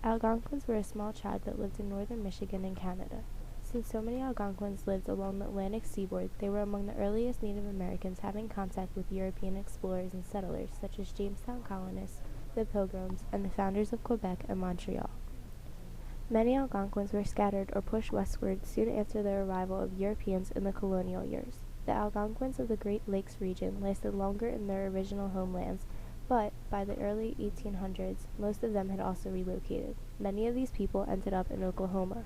Algonquins were a small tribe that lived in northern Michigan and Canada. Since so many Algonquins lived along the Atlantic seaboard, they were among the earliest Native Americans having contact with European explorers and settlers such as Jamestown colonists, the Pilgrims, and the founders of Quebec and Montreal. Many Algonquins were scattered or pushed westward soon after the arrival of Europeans in the colonial years. The Algonquins of the Great Lakes region lasted longer in their original homelands, but by the early 1800s, most of them had also relocated. Many of these people ended up in Oklahoma.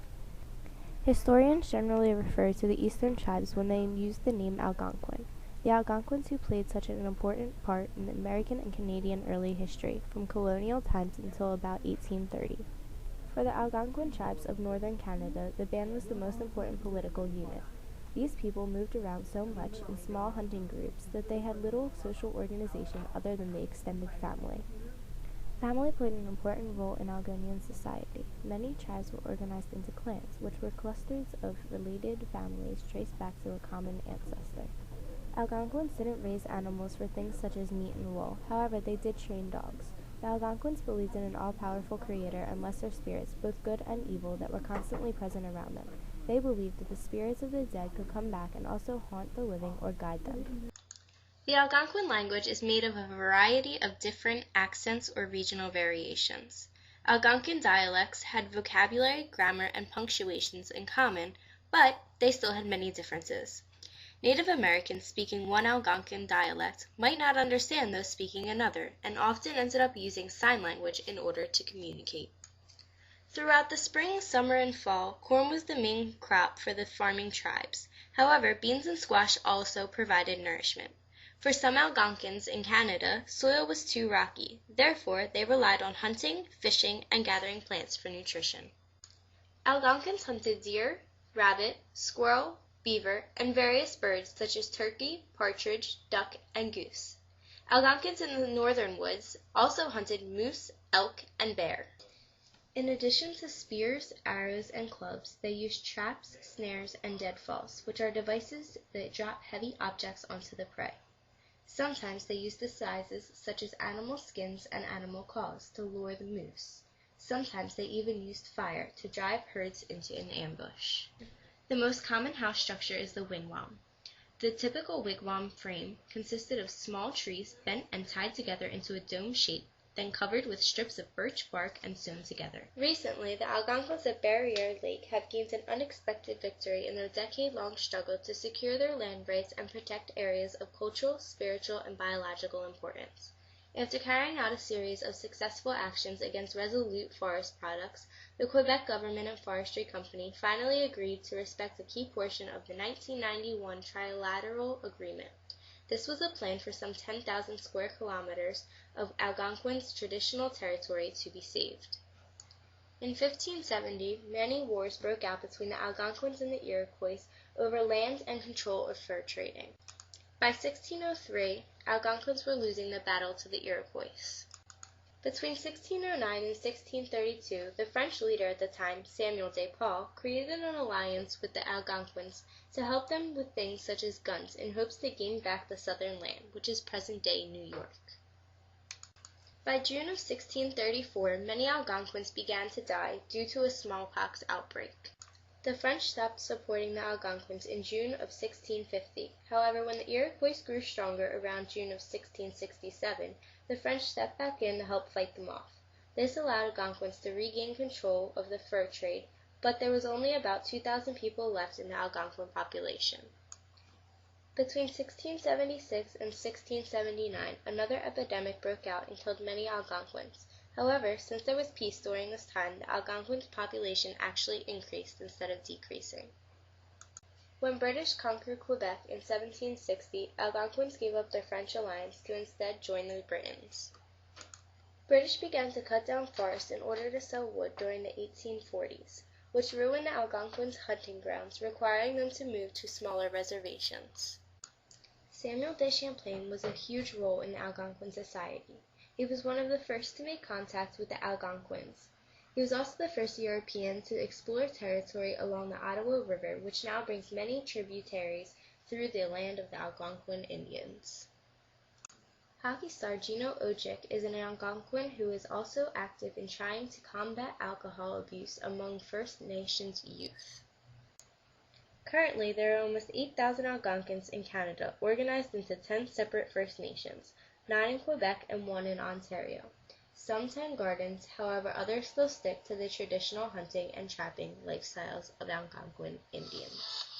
Historians generally refer to the eastern tribes when they use the name Algonquin. The Algonquins who played such an important part in American and Canadian early history, from colonial times until about 1830. For the Algonquin tribes of northern Canada, the band was the most important political unit. These people moved around so much in small hunting groups that they had little social organization other than the extended family. Family played an important role in Algonquian society. Many tribes were organized into clans, which were clusters of related families traced back to a common ancestor. Algonquins didn't raise animals for things such as meat and wool. However, they did train dogs. The Algonquins believed in an all-powerful creator and lesser spirits, both good and evil, that were constantly present around them. They believed that the spirits of the dead could come back and also haunt the living or guide them. The Algonquin language is made of a variety of different accents or regional variations. Algonquin dialects had vocabulary, grammar, and punctuations in common, but they still had many differences. Native Americans speaking one Algonquin dialect might not understand those speaking another, and often ended up using sign language in order to communicate. Throughout the spring, summer, and fall, corn was the main crop for the farming tribes. However, beans and squash also provided nourishment. For some Algonquins in Canada, soil was too rocky. Therefore, they relied on hunting, fishing, and gathering plants for nutrition. Algonquins hunted deer, rabbit, squirrel, beaver, and various birds such as turkey, partridge, duck, and goose. Algonquins in the northern woods also hunted moose, elk, and bear. In addition to spears, arrows, and clubs, they used traps, snares, and deadfalls, which are devices that drop heavy objects onto the prey. Sometimes they used disguises such as animal skins and animal claws to lure the moose. Sometimes they even used fire to drive herds into an ambush. The most common house structure is the wigwam. The typical wigwam frame consisted of small trees bent and tied together into a dome shape, then covered with strips of birch bark and sewn together. Recently, the Algonquins of Barriere Lake have gained an unexpected victory in their decade-long struggle to secure their land rights and protect areas of cultural, spiritual, and biological importance. After carrying out a series of successful actions against Resolute Forest Products, the Quebec Government and Forestry Company finally agreed to respect a key portion of the 1991 Trilateral Agreement. This was a plan for some 10,000 square kilometers of Algonquins' traditional territory to be saved. In 1570, many wars broke out between the Algonquins and the Iroquois over land and control of fur trading. By 1603, Algonquins were losing the battle to the Iroquois. Between 1609 and 1632, the French leader at the time, Samuel de Paul, created an alliance with the Algonquins to help them with things such as guns in hopes to gain back the southern land, which is present-day New York. By June of 1634, many Algonquins began to die due to a smallpox outbreak. The French stopped supporting the Algonquins in June of 1650. However, when the Iroquois grew stronger around June of 1667, the French stepped back in to help fight them off. This allowed Algonquins to regain control of the fur trade, but there was only about 2,000 people left in the Algonquin population. Between 1676 and 1679, another epidemic broke out and killed many Algonquins. However, since there was peace during this time, the Algonquin population actually increased instead of decreasing. When British conquered Quebec in 1760, Algonquins gave up their French alliance to instead join the Britons. British began to cut down forests in order to sell wood during the 1840s, which ruined the Algonquins' hunting grounds, requiring them to move to smaller reservations. Samuel de Champlain was a huge role in Algonquin society. He was one of the first to make contact with the Algonquins. He was also the first European to explore territory along the Ottawa River, which now brings many tributaries through the land of the Algonquin Indians. Hockey star Gino Ojic is an Algonquin who is also active in trying to combat alcohol abuse among First Nations youth. Currently, there are almost 8,000 Algonquins in Canada, organized into 10 separate First Nations, 9 in Quebec and 1 in Ontario. Some tend gardens, however others still stick to the traditional hunting and trapping lifestyles of Algonquin Indians.